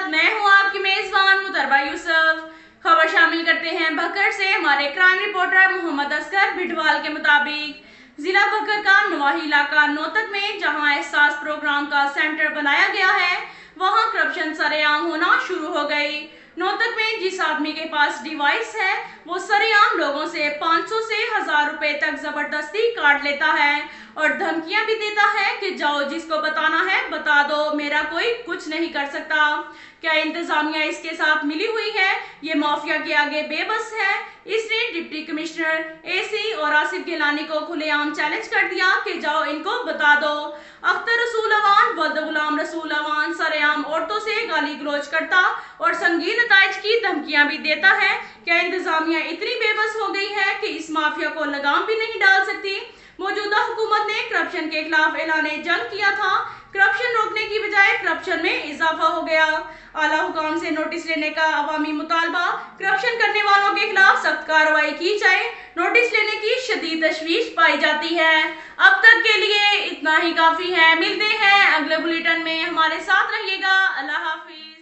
साथ मैं हूं आपकी मेजबान मुतरबा यूसुफ। खबर शामिल करते हैं बकर से। हमारे क्राइम रिपोर्टर मोहम्मद असगर बिटवाल के मुताबिक जिला बकर का नवाही इलाका नौतक में जहां एहसास प्रोग्राम का सेंटर बनाया गया है, वहां करप्शन सरेआम होना शुरू हो गई। नौतक में जिस आदमी के पास डिवाइस है वो सरेआम लोगों से 500 से 1000 रुपए तक जबरदस्ती काट लेता है और धमकियां भी देता है कि जाओ, जिसको बताना है बता दो, मेरा कोई कुछ नहीं कर सकता। क्या इंतजामिया इसके साथ मिली हुई है? ये माफिया के आगे बेबस है। इसने डिप्टी कमिश्नर एसी और आसिफ गिलानी को खुलेआम चैलेंज कर दिया कि जाओ, इनको बता दो। अख्तर रसूल अवान वल्द गुलाम रसूल अवान सरेआम औरतों से गाली गलौज करता और संगीन नताइज की धमकियां भी देता है। क्या इंतजामिया इतनी बेबस हो गई है कि इस माफिया को लगाम भी नहीं डाल सकती? मौजूदा हुकूमत ने करप्शन के खिलाफ ऐलान जंग किया था। करप्शन रोकने की बजाय करप्शन में इजाफा हो गया। आला हुकाम से नोटिस लेने का अवामी मुतालबा, करप्शन करने वालों के खिलाफ सख्त कार्रवाई की जाए। नोटिस लेने की शदीद तशवीश पाई जाती है। अब तक के लिए इतना ही काफी है। मिलते हैं अगले बुलेटिन में, हमारे साथ रहिएगा। अल्लाह हाफिज।